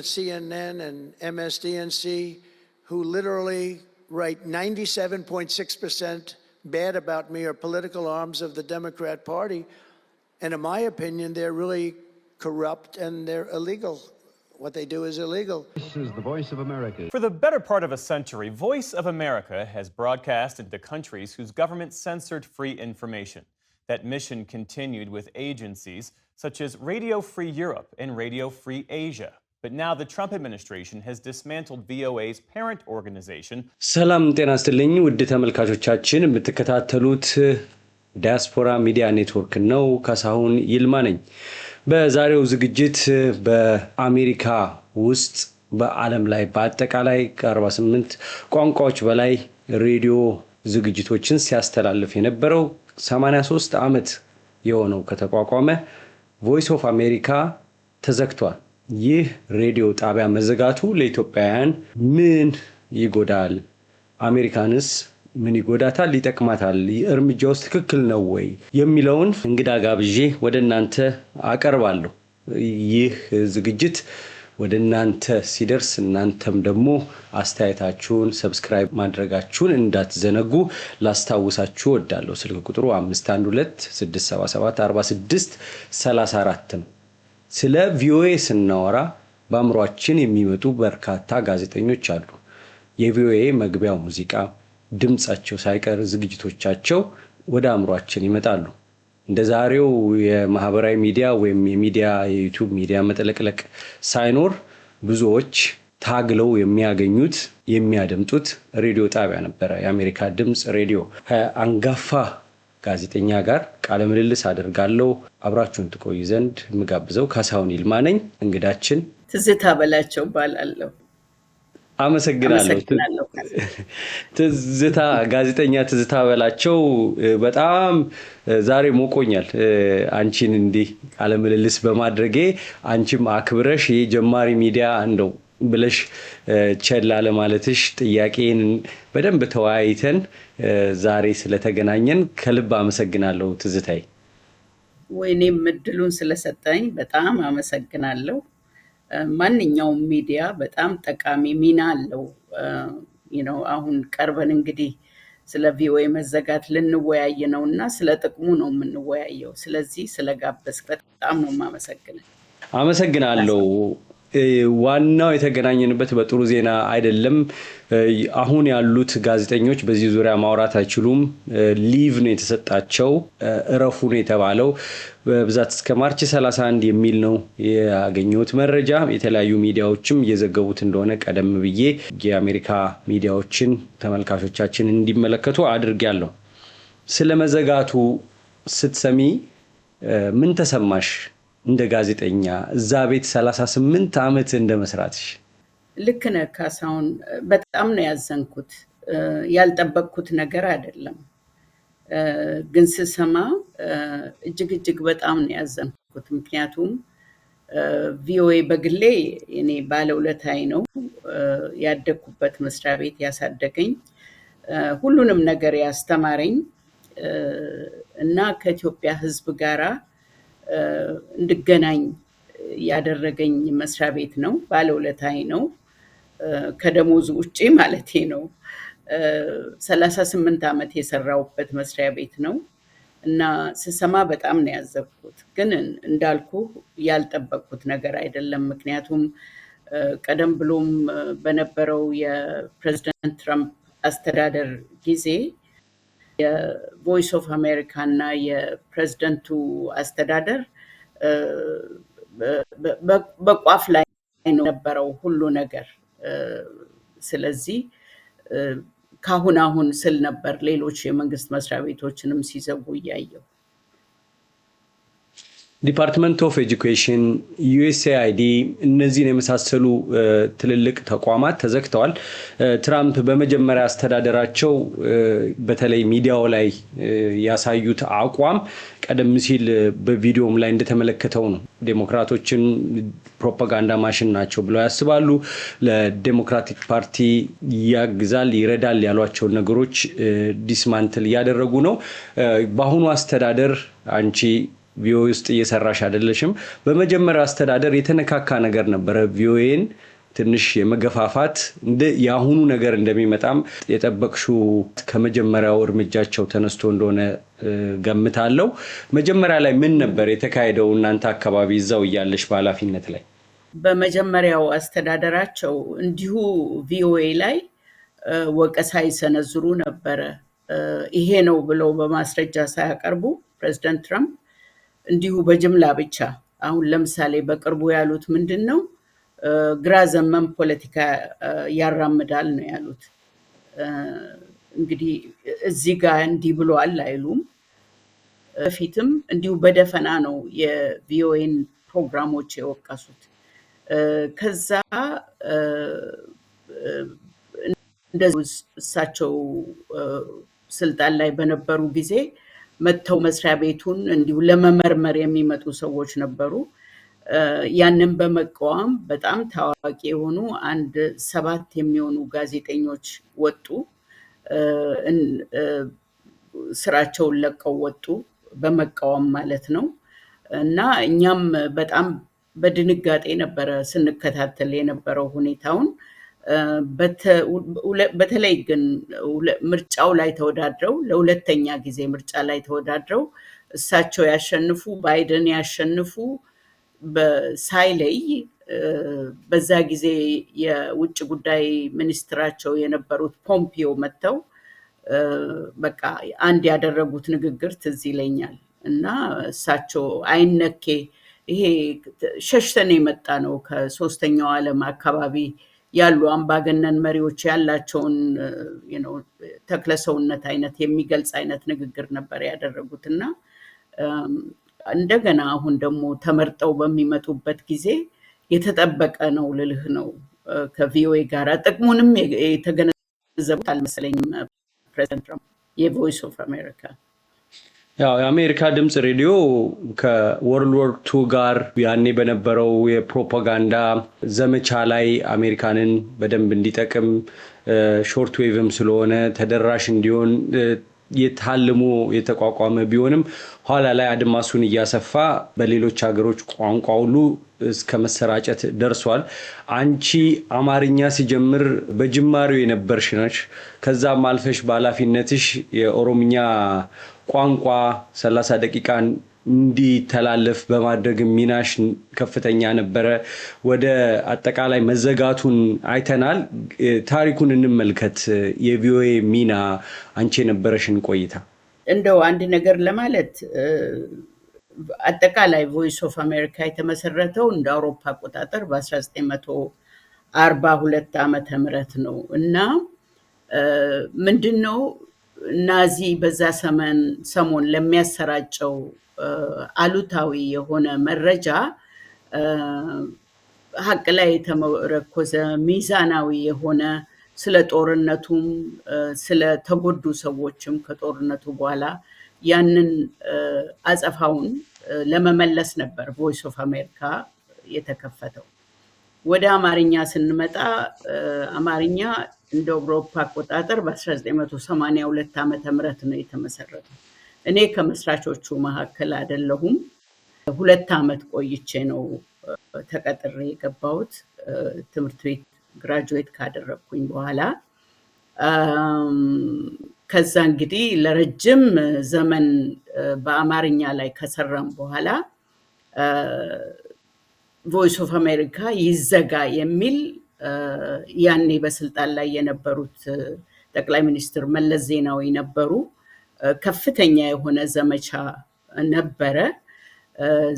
CNN and MSDNC who literally write 97.6% bad about me are political arms of the Democrat Party. And in my opinion, they're really corrupt and they're illegal. What they do is illegal. This is the Voice of America. For the better part of a century, Voice of America has broadcast into countries whose government censored free information. That mission continued with agencies such as Radio Free Europe and Radio Free Asia. But now the Trump administration has dismantled VOA's parent organization. ሰላም ጤና ይስጥልኝ ውድ ተመልካቾቻችን የምትከታተሉት ዲያስፖራ ሚዲያ ኔትወርክ ነው። ካሳሁን ይልማ ነኝ። በዛሬው ዝግጅት በአሜሪካ ውስጥ በዓለም ላይ በአጠቃላይ ከ48 ቋንቋዎች በላይ ሬዲዮ ዝግጅቶችን ሲያስተላልፍ የነበረው 83 ዓመት የሆነው ከተቋቋመ ቮይስ ኦፍ አሜሪካ ተዘግቷል። ይህ ሬዲዮ ጣቢያ መዘጋቱ ለኢትዮጵያውያን ምን ይጎዳል? አሜሪካንስ ምን ይጎዳታል? ሊጠቅማታል? እርምጃውስ ትክክል ነው ወይ የሚለውን እንግዳ ጋብዤ ወደ እናንተ አቀርባለሁ። ይህ ዝግጅት ወደ እናንተ ሲደርስ እናንተም ደግሞ አስተያየታችሁን ሰብስክራይብ ማድረጋችሁን እንዳትዘነጉ ላስታውሳችሁ እወዳለሁ። ስልክ ቁጥሩ 512-677-4634 ነው። ስለ ቪኦኤ ስናወራ በአእምሯችን የሚመጡ በርካታ ጋዜጠኞች አሉ። የቪኦኤ መግቢያው ሙዚቃ ድምጻቸው ሳይቀር ዝግጅቶቻቸው ወደ አእምሯችን ይመጣሉ። እንደ ዛሬው የማህበራዊ ሚዲያ ወይም የዩቲዩብ ሚዲያ መጠለቅለቅ ሳይኖር ብዙዎች ታግለው የሚያገኙት የሚያደምጡት ሬዲዮ ጣቢያ ነበረ። የአሜሪካ ድምጽ ሬዲዮ አንጋፋ ጋዜጠኛ ጋር ቃለ ምልልስ አደርጋለሁ። አብራችሁን ትቆዩ ዘንድ ምጋብዘው ካሳሁን ይልማ ነኝ። እንግዳችን ትዝታ በላቸው ባላለው። አመሰግናለሁ። ትዝታ ጋዜጠኛ ትዝታ በላቸው በጣም ዛሬ ሞቆኛል አንቺን እንዲህ ቃለ ምልልስ በማድረጌ። አንቺም አክብረሽ የጀማሪ ሚዲያ እንደው ብለሽ ቸል አለ ማለትሽ ጥያቄን በደንብ ተወያይተን ዛሬ ስለተገናኘን ከልብ አመሰግናለሁ ትዝታይ። ወይኔም እድሉን ስለሰጠኝ በጣም አመሰግናለሁ። ማንኛውም ሚዲያ በጣም ጠቃሚ ሚና አለው። አሁን ቀርበን እንግዲህ ስለ ቪኦኤ መዘጋት ልንወያይ ነውና ስለ ጥቅሙ ነው የምንወያየው። ስለዚህ ስለጋበዝክ በጣም ነው የማመሰግነው። አመሰግናለሁ። ዋናው የተገናኘንበት በጥሩ ዜና አይደለም። አሁን ያሉት ጋዜጠኞች በዚህ ዙሪያ ማውራት አይችሉም። ሊቭ ነው የተሰጣቸው፣ እረፉ ነው የተባለው። በብዛት እስከ ማርች 31 የሚል ነው ያገኘሁት መረጃ። የተለያዩ ሚዲያዎችም እየዘገቡት እንደሆነ ቀደም ብዬ የአሜሪካ ሚዲያዎችን ተመልካቾቻችን እንዲመለከቱ አድርጌያለሁ። ስለመዘጋቱ ስትሰሚ ምን ተሰማሽ? እንደ ጋዜጠኛ እዛ ቤት 38 ዓመት እንደመስራትሽ። ልክ ነህ ካሳሁን፣ በጣም ነው ያዘንኩት። ያልጠበቅኩት ነገር አይደለም፣ ግን ስሰማ እጅግ በጣም ነው ያዘንኩት። ምክንያቱም ቪኦኤ በግሌ እኔ ባለውለታዬ ነው። ያደግኩበት መስሪያ ቤት ያሳደገኝ፣ ሁሉንም ነገር ያስተማረኝ እና ከኢትዮጵያ ሕዝብ ጋራ እንድገናኝ ያደረገኝ መስሪያ ቤት ነው። ባለውለታዬ ነው፣ ከደሞዙ ውጪ ማለቴ ነው። 38 ዓመት የሰራሁበት መስሪያ ቤት ነው እና ስሰማ በጣም ነው ያዘንኩት። ግን እንዳልኩ ያልጠበቅኩት ነገር አይደለም። ምክንያቱም ቀደም ብሎም በነበረው የፕሬዝዳንት ትራምፕ አስተዳደር ጊዜ የቮይስ ኦፍ አሜሪካ እና የፕሬዝዳንቱ አስተዳደር በቋፍ ላይ ነው ነበረው ሁሉ ነገር። ስለዚህ ካሁን ስል ነበር ሌሎች የመንግስት መስሪያ ቤቶችንም ሲዘጉ እያየሁ። ዲፓርትመንት ኦፍ ኤጁኬሽን፣ ዩኤስኤአይዲ እነዚህን የመሳሰሉ ትልልቅ ተቋማት ተዘግተዋል። ትራምፕ በመጀመሪያ አስተዳደራቸው በተለይ ሚዲያው ላይ ያሳዩት አቋም ቀደም ሲል በቪዲዮም ላይ እንደተመለከተው ነው። ዴሞክራቶችን ፕሮፓጋንዳ ማሽን ናቸው ብለው ያስባሉ። ለዴሞክራቲክ ፓርቲ ያግዛል፣ ይረዳል ያሏቸውን ነገሮች ዲስማንትል እያደረጉ ነው። በአሁኑ አስተዳደር አንቺ ቪኦኤ ውስጥ እየሰራሽ አይደለሽም። በመጀመሪያ አስተዳደር የተነካካ ነገር ነበረ ቪኦኤን ትንሽ የመገፋፋት እንደ የአሁኑ ነገር እንደሚመጣም የጠበቅሽው ከመጀመሪያው እርምጃቸው ተነስቶ እንደሆነ ገምታለሁ። መጀመሪያ ላይ ምን ነበር የተካሄደው እናንተ አካባቢ እዛው እያለሽ በኃላፊነት ላይ? በመጀመሪያው አስተዳደራቸው እንዲሁ ቪኦኤ ላይ ወቀሳ ይሰነዝሩ ነበረ። ይሄ ነው ብለው በማስረጃ ሳያቀርቡ ፕሬዚደንት ትራምፕ እንዲሁ በጅምላ ብቻ አሁን ለምሳሌ በቅርቡ ያሉት ምንድን ነው? ግራ ዘመም ፖለቲካ ያራምዳል ነው ያሉት። እንግዲህ እዚህ ጋር እንዲህ ብሏል አይሉም። በፊትም እንዲሁ በደፈና ነው የቪኦኤን ፕሮግራሞች የወቀሱት። ከዛ እንደዚህ እሳቸው ስልጣን ላይ በነበሩ ጊዜ መጥተው መስሪያ ቤቱን እንዲሁ ለመመርመር የሚመጡ ሰዎች ነበሩ። ያንን በመቃወም በጣም ታዋቂ የሆኑ 7 የሚሆኑ ጋዜጠኞች ወጡ፣ ስራቸውን ለቀው ወጡ፣ በመቃወም ማለት ነው። እና እኛም በጣም በድንጋጤ ነበረ ስንከታተል የነበረው ሁኔታውን። በተለይ ግን ምርጫው ላይ ተወዳድረው ለሁለተኛ ጊዜ ምርጫ ላይ ተወዳድረው እሳቸው ያሸንፉ ባይደን ያሸንፉ ሳይለይ በዛ ጊዜ የውጭ ጉዳይ ሚኒስትራቸው የነበሩት ፖምፒዮ መጥተው በቃ አንድ ያደረጉት ንግግር ትዝ ይለኛል። እና እሳቸው አይነኬ ይሄ ሸሽተን የመጣ ነው ከሶስተኛው ዓለም አካባቢ ያሉ አምባገነን መሪዎች ያላቸውን ተክለሰውነት አይነት የሚገልጽ አይነት ንግግር ነበር ያደረጉት። እና እንደገና አሁን ደግሞ ተመርጠው በሚመጡበት ጊዜ የተጠበቀ ነው ልልህ ነው ከቪኦኤ ጋር ጥቅሙንም የተገነዘቡት አልመሰለኝም ፕሬዚደንት ትራምፕ የቮይስ ኦፍ አሜሪካ። ያው የአሜሪካ ድምፅ ሬዲዮ ከወርልድ ዋር 2 ጋር ያኔ በነበረው የፕሮፓጋንዳ ዘመቻ ላይ አሜሪካንን በደንብ እንዲጠቅም ሾርት ዌቭም ስለሆነ ተደራሽ እንዲሆን የታልሞ የተቋቋመ ቢሆንም ኋላ ላይ አድማሱን እያሰፋ በሌሎች ሀገሮች ቋንቋ ሁሉ እስከ መሰራጨት ደርሷል። አንቺ አማርኛ ሲጀምር በጅማሬው የነበርሽ ነሽ። ከዛም አልፈሽ በኃላፊነትሽ የኦሮምኛ ቋንቋ 30 ደቂቃን እንዲተላለፍ በማድረግ ሚናሽ ከፍተኛ ነበረ። ወደ አጠቃላይ መዘጋቱን አይተናል። ታሪኩን እንመልከት። የቪኦኤ ሚና፣ አንቺ የነበረሽን ቆይታ። እንደው አንድ ነገር ለማለት አጠቃላይ ቮይስ ኦፍ አሜሪካ የተመሰረተው እንደ አውሮፓ አቆጣጠር በ1942 ዓመተ ምህረት ነው እና ምንድነው ናዚ በዛ ሰሞን ለሚያሰራጨው አሉታዊ የሆነ መረጃ ሀቅ ላይ የተመረኮዘ ሚዛናዊ የሆነ ስለ ጦርነቱም ስለ ተጎዱ ሰዎችም ከጦርነቱ በኋላ ያንን አጸፋውን ለመመለስ ነበር ቮይስ ኦፍ አሜሪካ የተከፈተው። ወደ አማርኛ ስንመጣ አማርኛ እንደ አውሮፓ አቆጣጠር በ1982 ዓመተ ምህረት ነው የተመሰረተው። እኔ ከመስራቾቹ መካከል አይደለሁም። 2 ዓመት ቆይቼ ነው ተቀጥሬ የገባሁት ትምህርት ቤት ግራጁዌት ካደረግኩኝ በኋላ። ከዛ እንግዲህ ለረጅም ዘመን በአማርኛ ላይ ከሰራም በኋላ ቮይስ ኦፍ አሜሪካ ይዘጋ የሚል ያኔ በስልጣን ላይ የነበሩት ጠቅላይ ሚኒስትር መለስ ዜናዊ ነበሩ። ከፍተኛ የሆነ ዘመቻ ነበረ።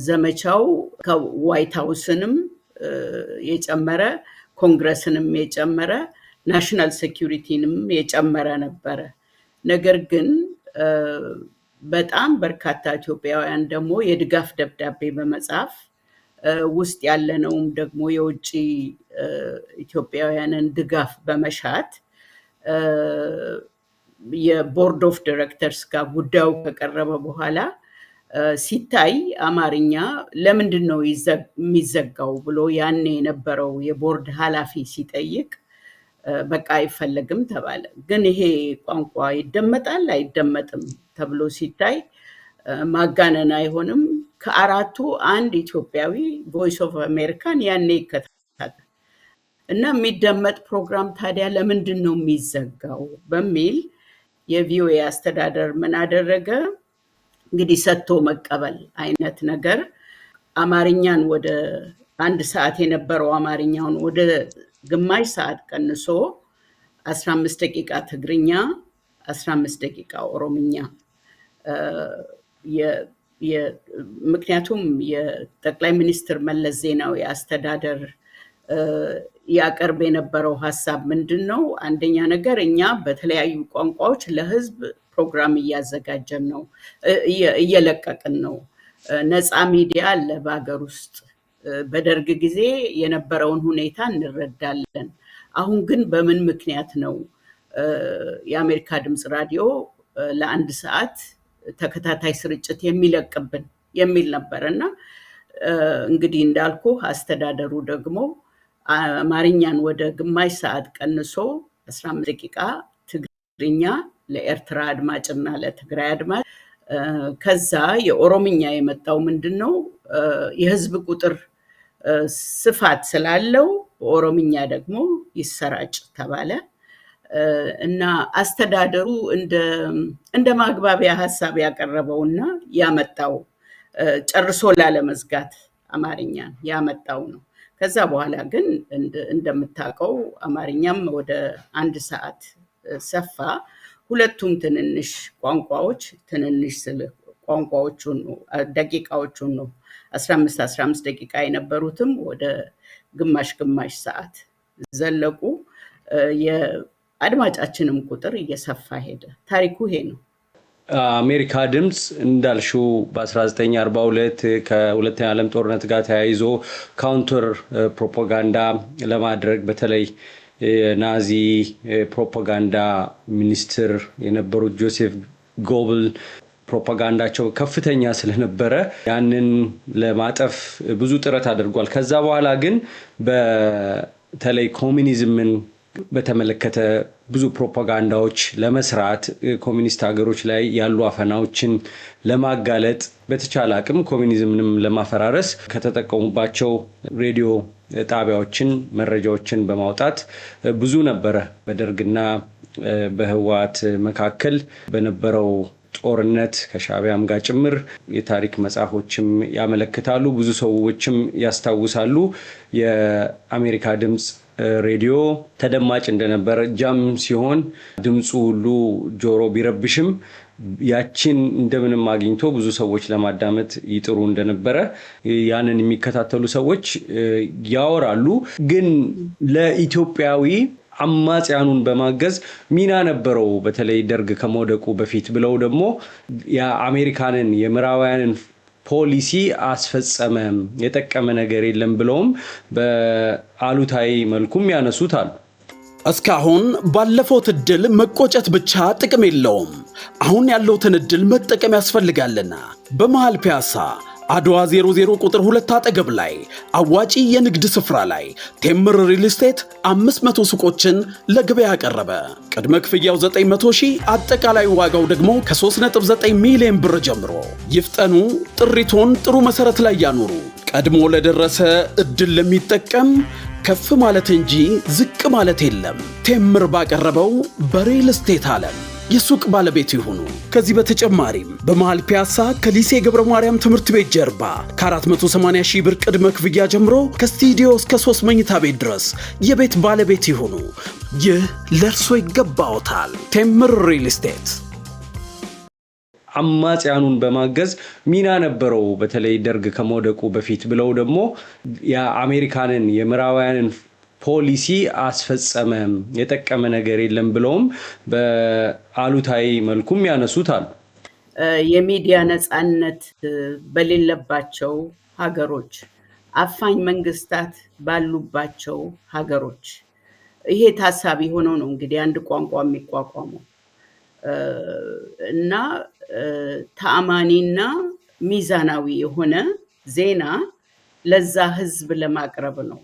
ዘመቻው ከዋይት ሃውስንም የጨመረ ኮንግረስንም የጨመረ ናሽናል ሴኩሪቲንም የጨመረ ነበረ። ነገር ግን በጣም በርካታ ኢትዮጵያውያን ደግሞ የድጋፍ ደብዳቤ በመጻፍ ውስጥ ያለነውም ደግሞ የውጭ ኢትዮጵያውያንን ድጋፍ በመሻት የቦርድ ኦፍ ዳይሬክተርስ ጋር ጉዳዩ ከቀረበ በኋላ ሲታይ አማርኛ ለምንድን ነው የሚዘጋው ብሎ ያኔ የነበረው የቦርድ ኃላፊ ሲጠይቅ በቃ አይፈለግም ተባለ። ግን ይሄ ቋንቋ ይደመጣል አይደመጥም ተብሎ ሲታይ ማጋነን አይሆንም ከአራቱ አንድ ኢትዮጵያዊ ቮይስ ኦፍ አሜሪካን ያኔ ይከታተላል እና የሚደመጥ ፕሮግራም ታዲያ ለምንድን ነው የሚዘጋው በሚል የቪኦኤ አስተዳደር ምን አደረገ? እንግዲህ ሰጥቶ መቀበል አይነት ነገር አማርኛን ወደ 1 ሰዓት የነበረው አማርኛውን ወደ ግማሽ ሰዓት ቀንሶ 15 ደቂቃ ትግርኛ፣ 15 ደቂቃ ኦሮምኛ ምክንያቱም የጠቅላይ ሚኒስትር መለስ ዜናዊ አስተዳደር ያቀርብ የነበረው ሐሳብ ምንድን ነው? አንደኛ ነገር እኛ በተለያዩ ቋንቋዎች ለህዝብ ፕሮግራም እያዘጋጀን ነው፣ እየለቀቅን ነው። ነፃ ሚዲያ አለ በሀገር ውስጥ። በደርግ ጊዜ የነበረውን ሁኔታ እንረዳለን። አሁን ግን በምን ምክንያት ነው የአሜሪካ ድምፅ ራዲዮ ለ1 ሰዓት ተከታታይ ስርጭት የሚለቅብን የሚል ነበር እና እንግዲህ እንዳልኩ አስተዳደሩ ደግሞ አማርኛን ወደ ግማሽ ሰዓት ቀንሶ 15 ደቂቃ ትግርኛ ለኤርትራ አድማጭና ለትግራይ አድማጭ፣ ከዛ የኦሮምኛ የመጣው ምንድን ነው የህዝብ ቁጥር ስፋት ስላለው በኦሮምኛ ደግሞ ይሰራጭ ተባለ እና አስተዳደሩ እንደ ማግባቢያ ሐሳብ ያቀረበውና ያመጣው ጨርሶ ላለመዝጋት አማርኛን ያመጣው ነው። ከዛ በኋላ ግን እንደምታውቀው አማርኛም ወደ 1 ሰዓት ሰፋ። ሁለቱም ትንንሽ ቋንቋዎች ትንንሽ ቋንቋዎቹን ነው ደቂቃዎቹን ነው 15 ደቂቃ የነበሩትም ወደ ግማሽ ሰዓት ዘለቁ። የአድማጫችንም ቁጥር እየሰፋ ሄደ። ታሪኩ ይሄ ነው። አሜሪካ ድምፅ እንዳልሽው በ1942 ከሁለተኛ ዓለም ጦርነት ጋር ተያይዞ ካውንተር ፕሮፓጋንዳ ለማድረግ በተለይ የናዚ ፕሮፓጋንዳ ሚኒስትር የነበሩት ጆሴፍ ጎብል ፕሮፓጋንዳቸው ከፍተኛ ስለነበረ ያንን ለማጠፍ ብዙ ጥረት አድርጓል። ከዛ በኋላ ግን በተለይ ኮሚኒዝምን በተመለከተ ብዙ ፕሮፓጋንዳዎች ለመስራት ኮሚኒስት ሀገሮች ላይ ያሉ አፈናዎችን ለማጋለጥ በተቻለ አቅም ኮሚኒዝምንም ለማፈራረስ ከተጠቀሙባቸው ሬዲዮ ጣቢያዎችን መረጃዎችን በማውጣት ብዙ ነበረ። በደርግና በህወሓት መካከል በነበረው ጦርነት ከሻዕቢያም ጋር ጭምር የታሪክ መጽሐፎችም ያመለክታሉ። ብዙ ሰዎችም ያስታውሳሉ። የአሜሪካ ድምፅ ሬዲዮ ተደማጭ እንደነበረ ጃም ሲሆን ድምፁ ሁሉ ጆሮ ቢረብሽም ያችን እንደምንም አግኝቶ ብዙ ሰዎች ለማዳመጥ ይጥሩ እንደነበረ ያንን የሚከታተሉ ሰዎች ያወራሉ። ግን ለኢትዮጵያዊ አማጽያኑን በማገዝ ሚና ነበረው በተለይ ደርግ ከመውደቁ በፊት ብለው ደግሞ የአሜሪካንን የምዕራባውያንን ፖሊሲ አስፈጸመ፣ የጠቀመ ነገር የለም ብለውም በአሉታዊ መልኩም ያነሱታል። እስካሁን ባለፈው እድል መቆጨት ብቻ ጥቅም የለውም። አሁን ያለውትን እድል መጠቀም ያስፈልጋልና በመሃል ፒያሳ አድዋ 00 ቁጥር 2 አጠገብ ላይ አዋጪ የንግድ ስፍራ ላይ ቴምር ሪል ስቴት 500 ሱቆችን ለገበያ ያቀረበ። ቅድመ ክፍያው 900,000፣ አጠቃላይ ዋጋው ደግሞ ከ3.9 ሚሊዮን ብር ጀምሮ። ይፍጠኑ፣ ጥሪቶን ጥሩ መሰረት ላይ ያኑሩ። ቀድሞ ለደረሰ እድል ለሚጠቀም ከፍ ማለት እንጂ ዝቅ ማለት የለም። ቴምር ባቀረበው በሪል ስቴት ዓለም የሱቅ ባለቤት ይሁኑ። ከዚህ በተጨማሪም በመሃል ፒያሳ ከሊሴ ገብረ ማርያም ትምህርት ቤት ጀርባ ከ480,000 ብር ቅድመ ክፍያ ጀምሮ ከስቱዲዮ እስከ 3 መኝታ ቤት ድረስ የቤት ባለቤት ይሁኑ። ይህ ለእርሶ ይገባዎታል። ቴምር ሪል ስቴት አማጽያኑን በማገዝ ሚና ነበረው በተለይ ደርግ ከመውደቁ በፊት ብለው ደግሞ የአሜሪካንን የምዕራባውያንን ፖሊሲ አስፈጸመ፣ የጠቀመ ነገር የለም ብለውም በአሉታዊ መልኩም ያነሱታል። የሚዲያ ነፃነት በሌለባቸው ሀገሮች፣ አፋኝ መንግስታት ባሉባቸው ሀገሮች ይሄ ታሳቢ ሆነው ነው እንግዲህ አንድ ቋንቋ የሚቋቋመው እና ተአማኒና ሚዛናዊ የሆነ ዜና ለዛ ህዝብ ለማቅረብ ነው።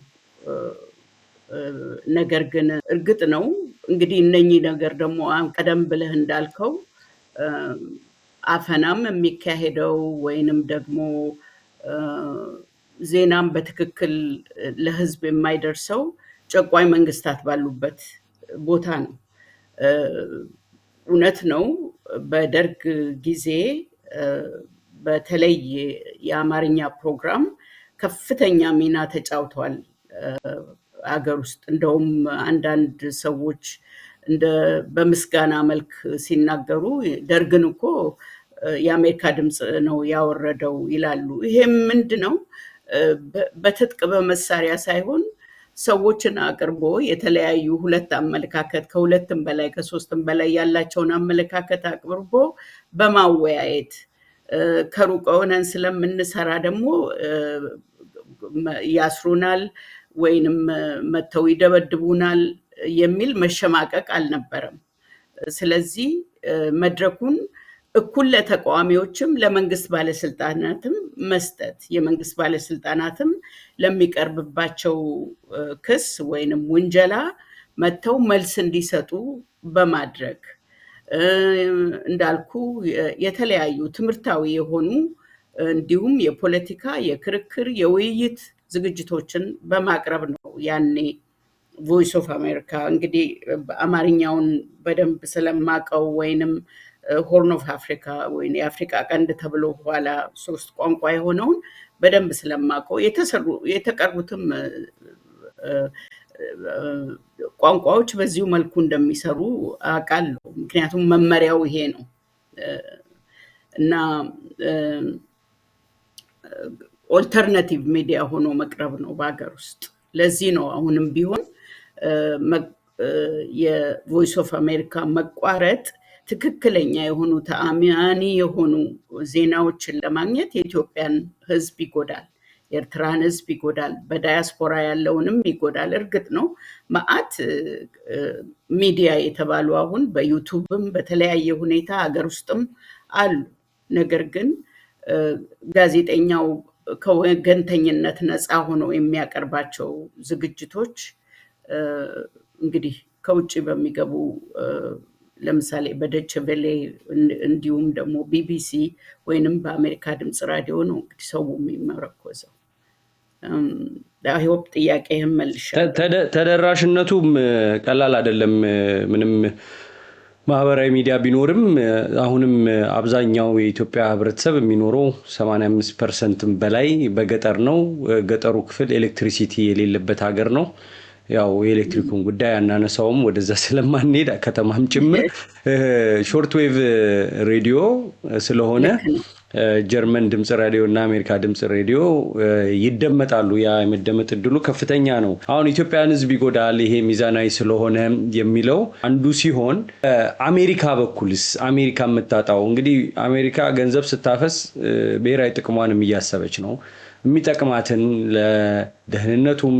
ነገር ግን እርግጥ ነው እንግዲህ እነኚህ ነገር ደግሞ ቀደም ብለህ እንዳልከው አፈናም የሚካሄደው ወይንም ደግሞ ዜናም በትክክል ለህዝብ የማይደርሰው ጨቋኝ መንግስታት ባሉበት ቦታ ነው። እውነት ነው። በደርግ ጊዜ በተለይ የአማርኛ ፕሮግራም ከፍተኛ ሚና ተጫውቷል አገር ውስጥ። እንደውም አንዳንድ ሰዎች በምስጋና መልክ ሲናገሩ ደርግን እኮ የአሜሪካ ድምፅ ነው ያወረደው ይላሉ። ይሄም ምንድነው? በትጥቅ በመሳሪያ ሳይሆን ሰዎችን አቅርቦ የተለያዩ ሁለት አመለካከት ከሁለትም በላይ ከሶስትም በላይ ያላቸውን አመለካከት አቅርቦ በማወያየት ከሩቅ ሆነን ስለምንሰራ ደግሞ ያስሩናል ወይንም መተው ይደበድቡናል የሚል መሸማቀቅ አልነበረም። ስለዚህ መድረኩን እኩል ለተቃዋሚዎችም ለመንግስት ባለስልጣናትም መስጠት፣ የመንግስት ባለስልጣናትም ለሚቀርብባቸው ክስ ወይንም ውንጀላ መተው መልስ እንዲሰጡ በማድረግ እንዳልኩ የተለያዩ ትምህርታዊ የሆኑ እንዲሁም የፖለቲካ፣ የክርክር፣ የውይይት ዝግጅቶችን በማቅረብ ነው ያኔ ቮይስ ኦፍ አሜሪካ እንግዲህ አማርኛውን በደንብ ስለማቀው ወይንም ሆርን ኦፍ አፍሪካ ወይ የአፍሪካ ቀንድ ተብሎ በኋላ 3 ቋንቋ የሆነውን በደንብ ስለማቀው የተቀርቡትም ቋንቋዎች በዚሁ መልኩ እንደሚሰሩ አውቃለሁ። ምክንያቱም መመሪያው ይሄ ነው እና ኦልተርናቲቭ ሚዲያ ሆኖ መቅረብ ነው በአገር ውስጥ። ለዚህ ነው አሁንም ቢሆን የቮይስ ኦፍ አሜሪካ መቋረጥ ትክክለኛ የሆኑ ተአማኒ የሆኑ ዜናዎችን ለማግኘት የኢትዮጵያን ሕዝብ ይጎዳል፣ የኤርትራን ሕዝብ ይጎዳል፣ በዳያስፖራ ያለውንም ይጎዳል። እርግጥ ነው መዓት ሚዲያ የተባሉ አሁን በዩቱብም በተለያየ ሁኔታ ሀገር ውስጥም አሉ። ነገር ግን ጋዜጠኛው ከወገንተኝነት ነፃ ሆኖ የሚያቀርባቸው ዝግጅቶች እንግዲህ ከውጭ በሚገቡ ለምሳሌ በደች ቬሌ እንዲሁም ደግሞ ቢቢሲ ወይንም በአሜሪካ ድምፅ ራዲዮ ነው እንግዲህ ሰው የሚመረኮዘው። አይሆፕ ጥያቄህን መልሻለሁ። ተደራሽነቱም ቀላል አይደለም። ምንም ማህበራዊ ሚዲያ ቢኖርም አሁንም አብዛኛው የኢትዮጵያ ህብረተሰብ የሚኖረው 85% በላይ በገጠር ነው። ገጠሩ ክፍል ኤሌክትሪሲቲ የሌለበት ሀገር ነው። ያው የኤሌክትሪኩን ጉዳይ አናነሳውም ወደዛ ስለማንሄድ ከተማም ጭምር ሾርት ዌቭ ሬዲዮ ስለሆነ ጀርመን ድምፅ ራዲዮ እና አሜሪካ ድምፅ ሬዲዮ ይደመጣሉ። ያ የመደመጥ እድሉ ከፍተኛ ነው። አሁን ኢትዮጵያን ህዝብ ይጎዳል ይሄ ሚዛናዊ ስለሆነ የሚለው አንዱ ሲሆን፣ አሜሪካ በኩልስ አሜሪካ የምታጣው እንግዲህ አሜሪካ ገንዘብ ስታፈስ ብሔራዊ ጥቅሟንም እያሰበች ነው። የሚጠቅማትን ለደህንነቱም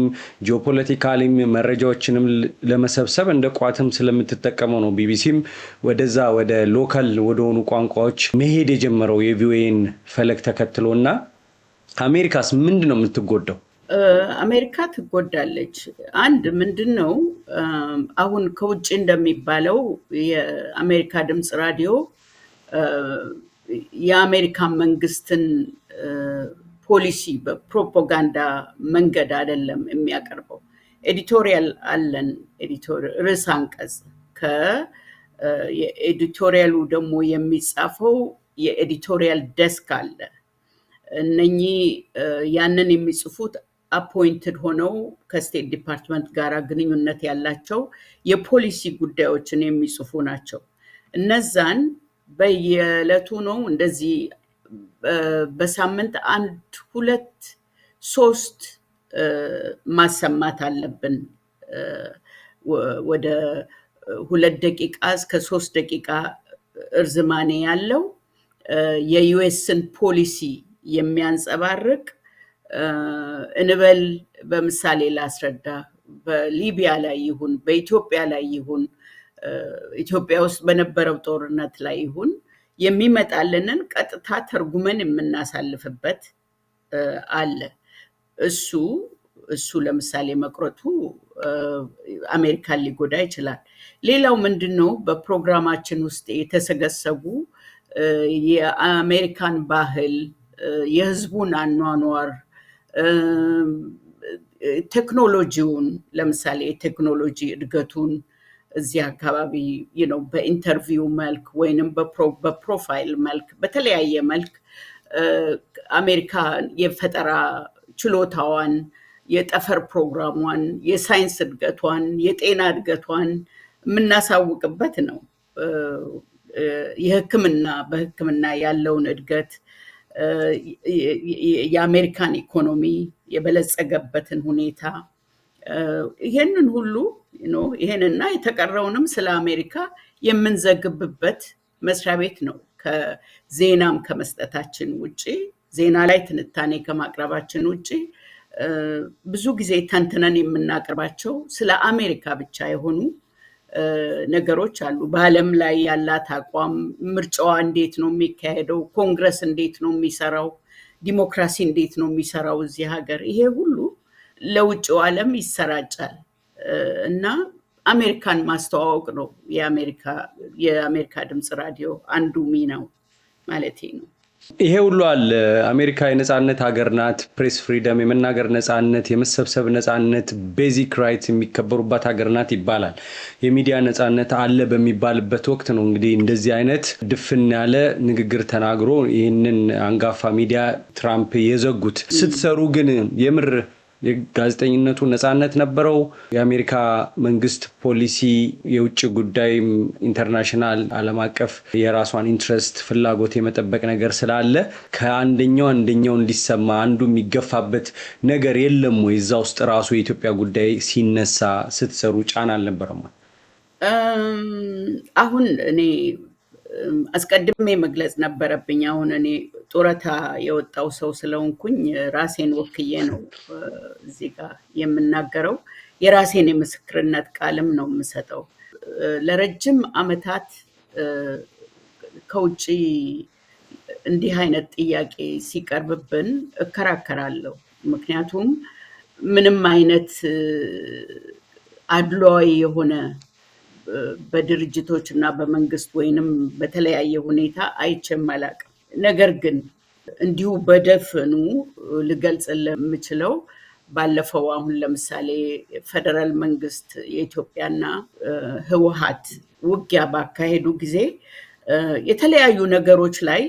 ጂኦፖለቲካሊም መረጃዎችንም ለመሰብሰብ እንደ ቋትም ስለምትጠቀመው ነው ቢቢሲም ወደዛ ወደ ሎካል ወደሆኑ ቋንቋዎች መሄድ የጀመረው የቪኦኤን ፈለግ ተከትሎና አሜሪካስ ምንድን ነው የምትጎዳው? አሜሪካ ትጎዳለች። አንድ ምንድን ነው አሁን ከውጭ እንደሚባለው የአሜሪካ ድምፅ ራዲዮ የአሜሪካን መንግስትን ፖሊሲ በፕሮፓጋንዳ መንገድ አይደለም የሚያቀርበው። ኤዲቶሪያል አለን፣ ርዕስ አንቀጽ ከኤዲቶሪያሉ ደግሞ የሚጻፈው የኤዲቶሪያል ዴስክ አለ። እነኚህ ያንን የሚጽፉት አፖይንትድ ሆነው ከስቴት ዲፓርትመንት ጋር ግንኙነት ያላቸው የፖሊሲ ጉዳዮችን የሚጽፉ ናቸው። እነዛን በየዕለቱ ነው እንደዚህ በሳምንት 1፣ 2፣ 3 ማሰማት አለብን። ወደ 2 ደቂቃ እስከ 3 ደቂቃ እርዝማኔ ያለው የዩኤስን ፖሊሲ የሚያንጸባርቅ እንበል በምሳሌ ላስረዳ። በሊቢያ ላይ ይሁን በኢትዮጵያ ላይ ይሁን ኢትዮጵያ ውስጥ በነበረው ጦርነት ላይ ይሁን የሚመጣልንን ቀጥታ ተርጉመን የምናሳልፍበት አለ። እሱ ለምሳሌ መቅረቱ አሜሪካን ሊጎዳ ይችላል። ሌላው ምንድነው? በፕሮግራማችን ውስጥ የተሰገሰጉ የአሜሪካን ባህል፣ የህዝቡን አኗኗር ቴክኖሎጂውን ለምሳሌ የቴክኖሎጂ እድገቱን እዚህ አካባቢ በኢንተርቪው መልክ ወይንም በፕሮፋይል መልክ በተለያየ መልክ አሜሪካ የፈጠራ ችሎታዋን፣ የጠፈር ፕሮግራሟን፣ የሳይንስ እድገቷን፣ የጤና እድገቷን የምናሳውቅበት ነው። በሕክምና ያለውን እድገት፣ የአሜሪካን ኢኮኖሚ የበለጸገበትን ሁኔታ ይሄንን ሁሉ ይሄንና የተቀረውንም ስለ አሜሪካ የምንዘግብበት መስሪያ ቤት ነው። ከዜናም ከመስጠታችን ውጪ ዜና ላይ ትንታኔ ከማቅረባችን ውጪ ብዙ ጊዜ ተንትነን የምናቀርባቸው ስለ አሜሪካ ብቻ የሆኑ ነገሮች አሉ። በዓለም ላይ ያላት አቋም፣ ምርጫዋ እንዴት ነው የሚካሄደው፣ ኮንግረስ እንዴት ነው የሚሰራው፣ ዲሞክራሲ እንዴት ነው የሚሰራው እዚህ ሀገር፣ ይሄ ሁሉ ለውጭው ዓለም ይሰራጫል እና አሜሪካን ማስተዋወቅ ነው የአሜሪካ ድምፅ ራዲዮ አንዱ ሚናው ማለቴ ነው። ይሄ ሁሉ አለ። አሜሪካ የነጻነት ሀገር ናት። ፕሬስ ፍሪደም፣ የመናገር ነጻነት፣ የመሰብሰብ ነጻነት፣ ቤዚክ ራይትስ የሚከበሩባት ሀገር ናት ይባላል። የሚዲያ ነጻነት አለ በሚባልበት ወቅት ነው እንግዲህ እንደዚህ አይነት ድፍን ያለ ንግግር ተናግሮ ይህንን አንጋፋ ሚዲያ ትራምፕ የዘጉት። ስትሰሩ ግን የምር የጋዜጠኝነቱ ነጻነት ነበረው? የአሜሪካ መንግስት ፖሊሲ፣ የውጭ ጉዳይ፣ ኢንተርናሽናል ዓለም አቀፍ የራሷን ኢንትረስት ፍላጎት የመጠበቅ ነገር ስላለ ከአንደኛው እንዲሰማ አንዱ የሚገፋበት ነገር የለም ወይ? እዛ ውስጥ ራሱ የኢትዮጵያ ጉዳይ ሲነሳ ስትሰሩ ጫና አልነበረም? አሁን እኔ አስቀድሜ መግለጽ ነበረብኝ። አሁን እኔ ጡረታ የወጣው ሰው ስለሆንኩኝ ራሴን ወክዬ ነው እዚህ ጋር የምናገረው። የራሴን የምስክርነት ቃልም ነው የምሰጠው። ለረጅም ዓመታት ከውጭ እንዲህ አይነት ጥያቄ ሲቀርብብን እከራከራለሁ። ምክንያቱም ምንም አይነት አድሏዊ የሆነ በድርጅቶች እና በመንግስት ወይንም በተለያየ ሁኔታ አይቼም አላውቅም። ነገር ግን እንዲሁ በደፍኑ ልገልጽ የምችለው ባለፈው አሁን ለምሳሌ ፌደራል መንግስት የኢትዮጵያና ህወሓት ውጊያ ባካሄዱ ጊዜ የተለያዩ ነገሮች ላይ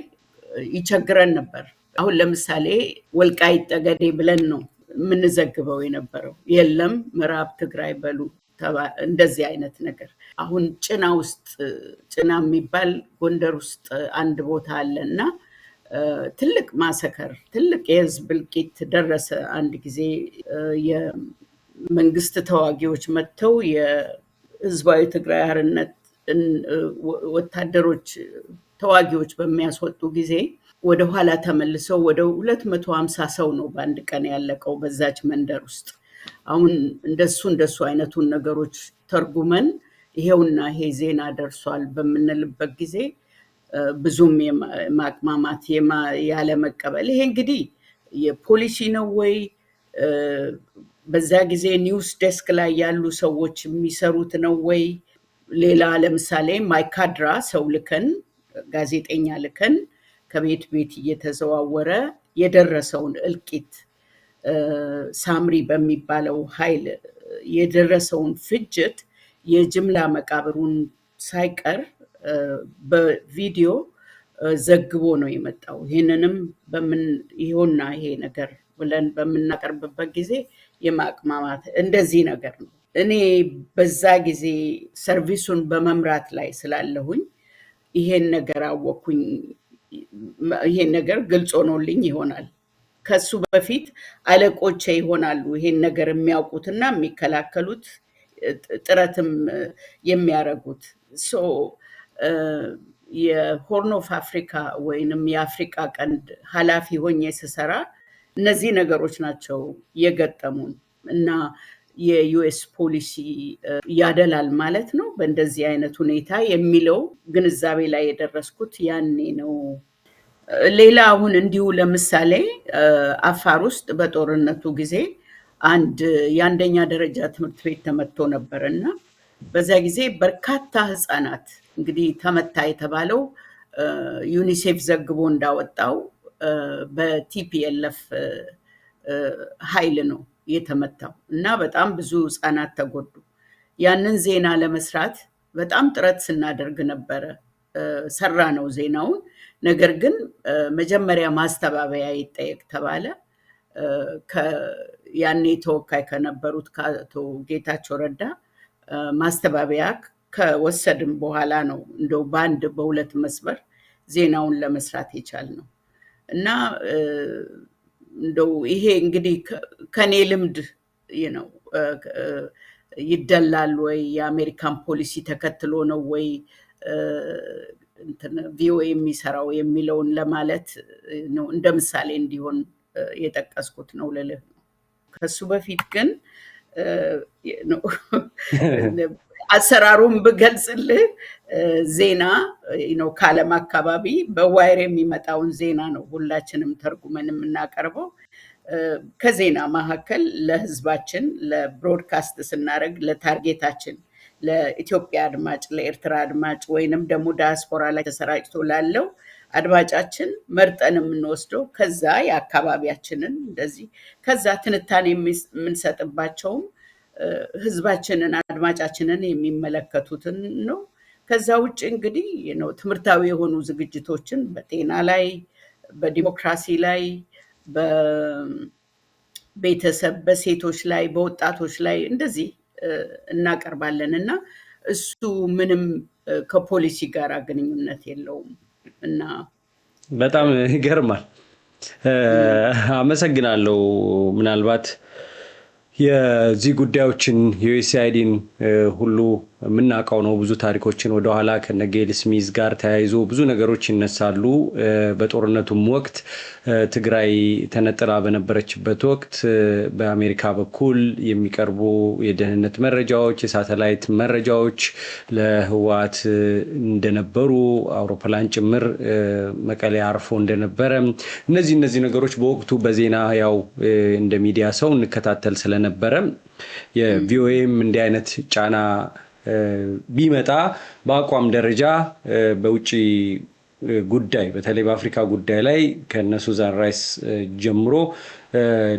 ይቸግረን ነበር። አሁን ለምሳሌ ወልቃይት ጠገዴ ብለን ነው የምንዘግበው የነበረው። የለም ምዕራብ ትግራይ በሉ እንደዚህ አይነት ነገር። አሁን ጭና የሚባል ጎንደር ውስጥ አንድ ቦታ አለ እና ትልቅ ማሰከር፣ ትልቅ የህዝብ እልቂት ደረሰ። አንድ ጊዜ የመንግስት ተዋጊዎች መጥተው የህዝባዊ ትግራይ ሓርነት ወታደሮች ተዋጊዎች በሚያስወጡ ጊዜ ወደ ኋላ ተመልሰው ወደ 250 ሰው ነው በአንድ ቀን ያለቀው በዛች መንደር ውስጥ። አሁን እንደሱ አይነቱን ነገሮች ተርጉመን ይሄውና ይሄ ዜና ደርሷል በምንልበት ጊዜ ብዙም ማቅማማት ያለ መቀበል፣ ይሄ እንግዲህ የፖሊሲ ነው ወይ በዛ ጊዜ ኒውስ ዴስክ ላይ ያሉ ሰዎች የሚሰሩት ነው ወይ? ሌላ ለምሳሌ ማይካድራ ሰው ልከን ጋዜጠኛ ልከን ከቤት ቤት እየተዘዋወረ የደረሰውን እልቂት ሳምሪ በሚባለው ኃይል የደረሰውን ፍጅት የጅምላ መቃብሩን ሳይቀር በቪዲዮ ዘግቦ ነው የመጣው። ይህንንም ይሆና ይሄ ነገር ብለን በምናቀርብበት ጊዜ የማቅማማት እንደዚህ ነገር ነው። እኔ በዛ ጊዜ ሰርቪሱን በመምራት ላይ ስላለሁኝ ይሄን ነገር አወኩኝ። ይሄን ነገር ግልጽ ሆኖልኝ ይሆናል። ከሱ በፊት አለቆቼ ይሆናሉ ይሄን ነገር የሚያውቁትና የሚከላከሉት ጥረትም የሚያደርጉት። የሆርን ኦፍ አፍሪካ ወይንም የአፍሪካ ቀንድ ኃላፊ ሆኜ ስሰራ እነዚህ ነገሮች ናቸው የገጠሙን እና የዩኤስ ፖሊሲ ያደላል ማለት ነው በእንደዚህ አይነት ሁኔታ የሚለው ግንዛቤ ላይ የደረስኩት ያኔ ነው። ሌላ አሁን እንዲሁ ለምሳሌ አፋር ውስጥ በጦርነቱ ጊዜ አንድ የአንደኛ ደረጃ ትምህርት ቤት ተመቶ ነበር እና በዛ ጊዜ በርካታ ህፃናት እንግዲህ ተመታ የተባለው ዩኒሴፍ ዘግቦ እንዳወጣው በቲፒኤልኤፍ ኃይል ነው የተመታው እና በጣም ብዙ ህጻናት ተጎዱ። ያንን ዜና ለመስራት በጣም ጥረት ስናደርግ ነበረ። ሰራ ነው ዜናውን። ነገር ግን መጀመሪያ ማስተባበያ ይጠየቅ ተባለ። ያኔ ተወካይ ከነበሩት ከአቶ ጌታቸው ረዳ ማስተባበያ ከወሰድን በኋላ ነው እንደው በአንድ በሁለት መስመር ዜናውን ለመስራት የቻልነው እና እንደው ይሄ እንግዲህ ከኔ ልምድ ነው ይደላል ወይ የአሜሪካን ፖሊሲ ተከትሎ ነው ወይ ቪኦኤ የሚሰራው የሚለውን ለማለት ነው እንደ ምሳሌ እንዲሆን የጠቀስኩት ነው ልልህ ነው። ከሱ በፊት ግን አሰራሩን ብገልጽልህ ዜና ከዓለም አካባቢ በዋይር የሚመጣውን ዜና ነው ሁላችንም ተርጉመን የምናቀርበው። ከዜና መካከል ለህዝባችን ለብሮድካስት ስናደርግ ለታርጌታችን ለኢትዮጵያ አድማጭ ለኤርትራ አድማጭ ወይንም ደግሞ ዳያስፖራ ላይ ተሰራጭቶ ላለው አድማጫችን መርጠን የምንወስደው ከዛ የአካባቢያችንን እንደዚህ ከዛ ትንታኔ የምንሰጥባቸውም ህዝባችንን አድማጫችንን የሚመለከቱትን ነው። ከዛ ውጭ እንግዲህ ትምህርታዊ የሆኑ ዝግጅቶችን በጤና ላይ በዲሞክራሲ ላይ በቤተሰብ በሴቶች ላይ በወጣቶች ላይ እንደዚህ እናቀርባለን እና እሱ ምንም ከፖሊሲ ጋር ግንኙነት የለውም እና በጣም ይገርማል። አመሰግናለሁ። ምናልባት የዚህ ጉዳዮችን ዩኤስአይዲን ሁሉ የምናውቀው ነው። ብዙ ታሪኮችን ወደኋላ ከነጌል ስሚዝ ጋር ተያይዞ ብዙ ነገሮች ይነሳሉ። በጦርነቱም ወቅት ትግራይ ተነጥላ በነበረችበት ወቅት በአሜሪካ በኩል የሚቀርቡ የደህንነት መረጃዎች፣ የሳተላይት መረጃዎች ለህወሓት እንደነበሩ አውሮፕላን ጭምር መቀሌ አርፎ እንደነበረ እነዚህ ነገሮች በወቅቱ በዜና ያው እንደ ሚዲያ ሰው እንከታተል ስለነበረ የቪኦኤም እንዲህ አይነት ጫና ቢመጣ በአቋም ደረጃ በውጪ ጉዳይ በተለይ በአፍሪካ ጉዳይ ላይ ከነ ሱዛን ራይስ ጀምሮ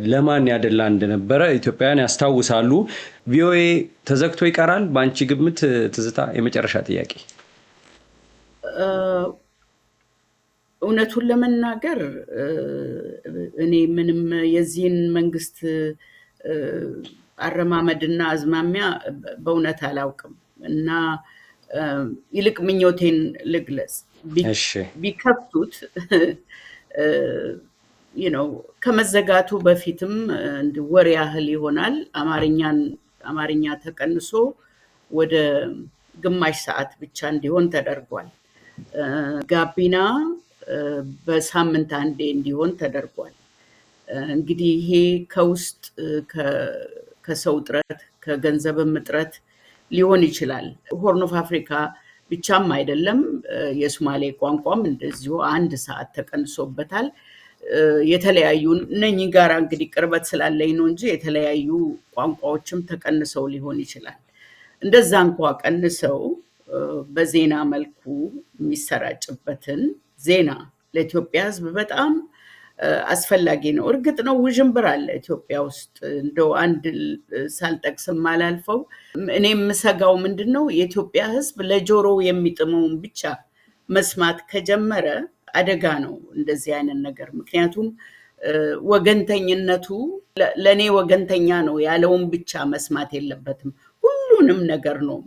ለማን ያደላ እንደነበረ ኢትዮጵያውያን ያስታውሳሉ። ቪኦኤ ተዘግቶ ይቀራል በአንቺ ግምት ትዝታ? የመጨረሻ ጥያቄ። እውነቱን ለመናገር እኔ ምንም የዚህን መንግስት አረማመድና አዝማሚያ በእውነት አላውቅም እና ይልቅ ምኞቴን ልግለጽ። ቢከፍቱት ከመዘጋቱ በፊትም ወር ያህል ይሆናል አማርኛ ተቀንሶ ወደ ግማሽ ሰዓት ብቻ እንዲሆን ተደርጓል። ጋቢና በሳምንት አንዴ እንዲሆን ተደርጓል። እንግዲህ ይሄ ከውስጥ ከሰው እጥረት ከገንዘብም እጥረት ሊሆን ይችላል። ሆርን ኦፍ አፍሪካ ብቻም አይደለም፣ የሶማሌ ቋንቋም እንደዚሁ 1 ሰዓት ተቀንሶበታል። የተለያዩ እነኚህ ጋር እንግዲህ ቅርበት ስላለኝ ነው እንጂ የተለያዩ ቋንቋዎችም ተቀንሰው ሊሆን ይችላል። እንደዛ እንኳ ቀንሰው በዜና መልኩ የሚሰራጭበትን ዜና ለኢትዮጵያ ሕዝብ በጣም አስፈላጊ ነው። እርግጥ ነው ውዥንብር አለ ኢትዮጵያ ውስጥ። እንደው አንድ ሳልጠቅስም አላልፈው። እኔ የምሰጋው ምንድነው የኢትዮጵያ ሕዝብ ለጆሮው የሚጥመውን ብቻ መስማት ከጀመረ አደጋ ነው እንደዚህ አይነት ነገር። ምክንያቱም ወገንተኝነቱ ለኔ ወገንተኛ ነው ያለውን ብቻ መስማት የለበትም። ሁሉንም ነገር ነው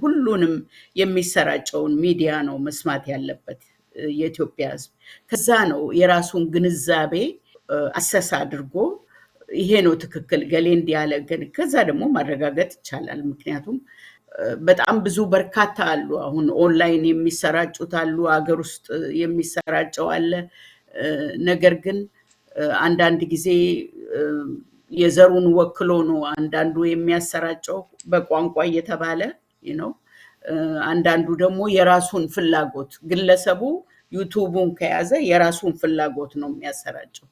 ሁሉንም የሚሰራጨውን ሚዲያ ነው መስማት ያለበት የኢትዮጵያ ሕዝብ። ከዛ ነው የራሱን ግንዛቤ አሰሳ አድርጎ ይሄ ነው ትክክል ገሌ እንዲያለ ከዛ ደግሞ ማረጋገጥ ይቻላል። ምክንያቱም በጣም ብዙ በርካታ አሉ። አሁን ኦንላይን የሚሰራጩት አሉ፣ አገር ውስጥ የሚሰራጨው አለ። ነገር ግን አንዳንድ ጊዜ የዘሩን ወክሎ ነው አንዳንዱ የሚያሰራጨው በቋንቋ እየተባለ ነው። አንዳንዱ ደግሞ የራሱን ፍላጎት ግለሰቡ ዩቲዩቡን ከያዘ የራሱን ፍላጎት ነው የሚያሰራጨው።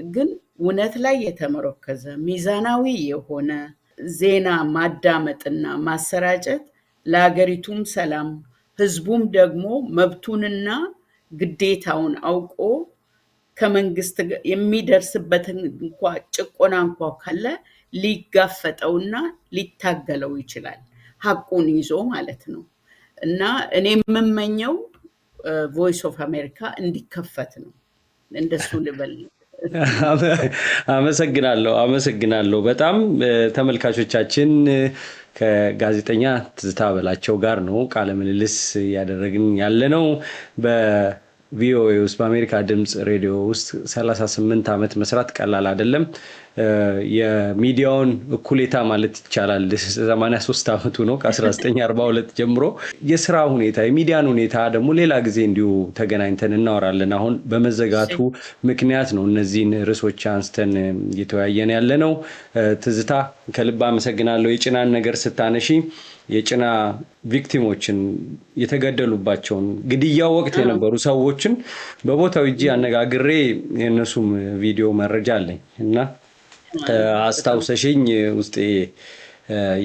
ግን እውነት ላይ የተመረከዘ ሚዛናዊ የሆነ ዜና ማዳመጥና ማሰራጨት ለሀገሪቱም ሰላም፣ ህዝቡም ደግሞ መብቱንና ግዴታውን አውቆ ከመንግስት የሚደርስበትን ጭቆና እንኳ ካለ ሊጋፈጠውና ሊታገለው ይችላል ሐቁን ይዞ ማለት ነው። እና እኔ የምመኘው ቮይስ ኦፍ አሜሪካ እንዲከፈት ነው። እንደሱ ልበል። አመሰግናለሁ በጣም ተመልካቾቻችን ከጋዜጠኛ ትዝታ በላቸው ጋር ነው ቃለ ምልልስ ያደረግን ያለነው በቪኦኤ ውስጥ በአሜሪካ ድምጽ ሬዲዮ ውስጥ 38 ዓመት መስራት ቀላል አይደለም። የሚዲያውን እኩሌታ ማለት ይቻላል 83 ዓመቱ ነው ከ1942 ጀምሮ። የስራ ሁኔታ የሚዲያን ሁኔታ ደግሞ ሌላ ጊዜ እንዲሁ ተገናኝተን እናወራለን። አሁን በመዘጋቱ ምክንያት ነው እነዚህን ርዕሶች አንስተን እየተወያየን ያለነው። ትዝታ ከልብ አመሰግናለሁ። የጭናን ነገር ስታነሺ የጭና ቪክቲሞችን የተገደሉባቸውን ግድያው ወቅት የነበሩ ሰዎችን በቦታው እጂ አነጋግሬ የነሱም ቪዲዮ መረጃ አለኝ እና አስታውሰሽኝ ውስጤ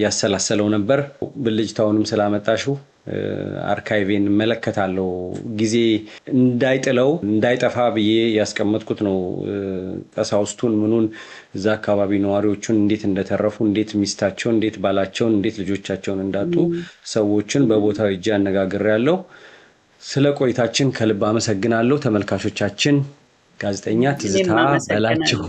ያሰላሰለው ነበር። ብልጭታውንም ስላመጣሽው አርካይቬን መለከታለሁ። ጊዜ እንዳይጠፋ ብዬ ያስቀመጥኩት ነው። ቀሳውስቱን ምኑን እዛ አካባቢ ነዋሪዎቹን እንዴት እንደተረፉ፣ እንዴት ሚስታቸውን፣ እንዴት ባላቸውን፣ እንዴት ልጆቻቸውን እንዳጡ ሰዎችን በቦታው እጅ አነጋግሬያለሁ። ስለ ቆይታችን ከልብ አመሰግናለሁ። ተመልካቾቻችን ጋዜጠኛ ትዝታ በላቸው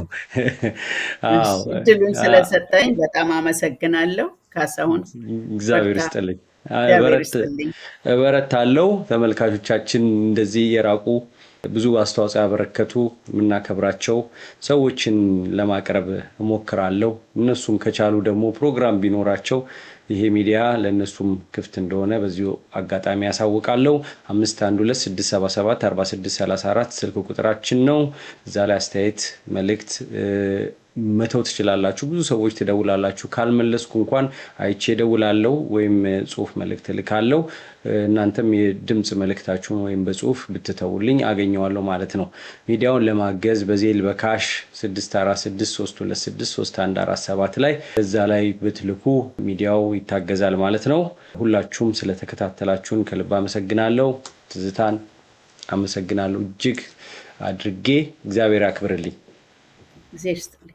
እድሉን ስለሰጠኝ በጣም አመሰግናለሁ ካሳሁን። እግዚአብሔር ይስጥልኝ። እበረታለሁ። ተመልካቾቻችን እንደዚህ የራቁ ብዙ አስተዋጽኦ ያበረከቱ የምናከብራቸው ሰዎችን ለማቅረብ እሞክራለሁ። እነሱም ከቻሉ ደግሞ ፕሮግራም ቢኖራቸው ይሄ ሚዲያ ለእነሱም ክፍት እንደሆነ በዚሁ አጋጣሚ ያሳውቃለሁ። 5126774634 ስልክ ቁጥራችን ነው። እዛ ላይ አስተያየት መልእክት መተው ትችላላችሁ። ብዙ ሰዎች ትደውላላችሁ። ካልመለስኩ እንኳን አይቼ ደውላለሁ ወይም ጽሁፍ መልእክት ልካለሁ። እናንተም የድምጽ መልእክታችሁን ወይም በጽሁፍ ብትተውልኝ አገኘዋለሁ ማለት ነው። ሚዲያውን ለማገዝ በዜል በካሽ 6463263147 ላይ እዛ ላይ ብትልኩ ሚዲያው ይታገዛል ማለት ነው። ሁላችሁም ስለተከታተላችሁን ከልብ አመሰግናለሁ። ትዝታን አመሰግናለሁ እጅግ አድርጌ። እግዚአብሔር ያክብርልኝ። እግዚአብሔር ይስጥልኝ።